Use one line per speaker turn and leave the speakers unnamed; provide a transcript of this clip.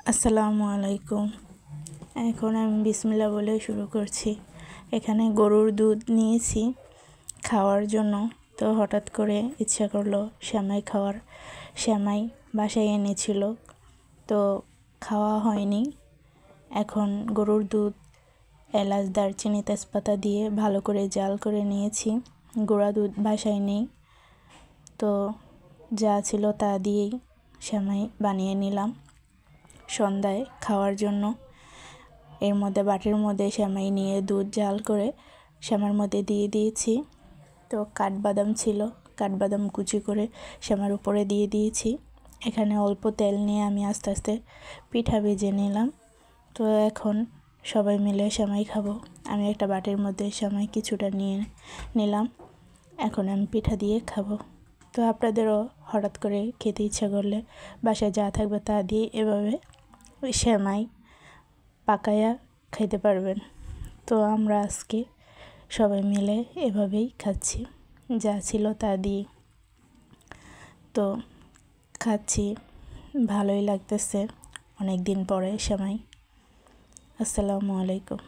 আসসালামু আলাইকুম। এখন আমি বিসমিল্লাহ বলে শুরু করছি। এখানে গরুর দুধ নিয়েছি খাওয়ার জন্য। তো হঠাৎ করে ইচ্ছা করলো সেমাই খাওয়ার। সেমাই বাসায় এনেছিল, তো খাওয়া হয়নি। এখন গরুর দুধ এলাচ, দারচিনি, তেজপাতা দিয়ে ভালো করে জাল করে নিয়েছি। গুঁড়া দুধ বাসায় নেই, তো যা ছিল তা দিয়েই সেমাই বানিয়ে নিলাম সন্ধ্যায় খাওয়ার জন্য। এর মধ্যে বাটির মধ্যে সেমাই নিয়ে দুধ জাল করে সেমাইয়ের মধ্যে দিয়ে দিয়েছি। তো কাঠবাদাম ছিল, কাঠবাদাম কুচি করে সেমাইয়ের উপরে দিয়ে দিয়েছি। এখানে অল্প তেল নিয়ে আমি আস্তে আস্তে পিঠা ভেজে নিলাম। তো এখন সবাই মিলে সেমাই খাবো। আমি একটা বাটির মধ্যে সেমাই কিছুটা নিয়ে নিলাম। এখন আমি পিঠা দিয়ে খাবো। তো আপনাদেরও হঠাৎ করে খেতে ইচ্ছা করলে বাসায় যা থাকবে তা দিয়ে এভাবে সেমাই পাকায়া খেতে পারবেন। তো আমরা আজকে সবাই মিলে এভাবেই খাচ্ছি, যা ছিল তা দিয়ে। তো খাচ্ছি, ভালোই লাগতেছে অনেক দিন পরে সেমাই। আসসালামু আলাইকুম।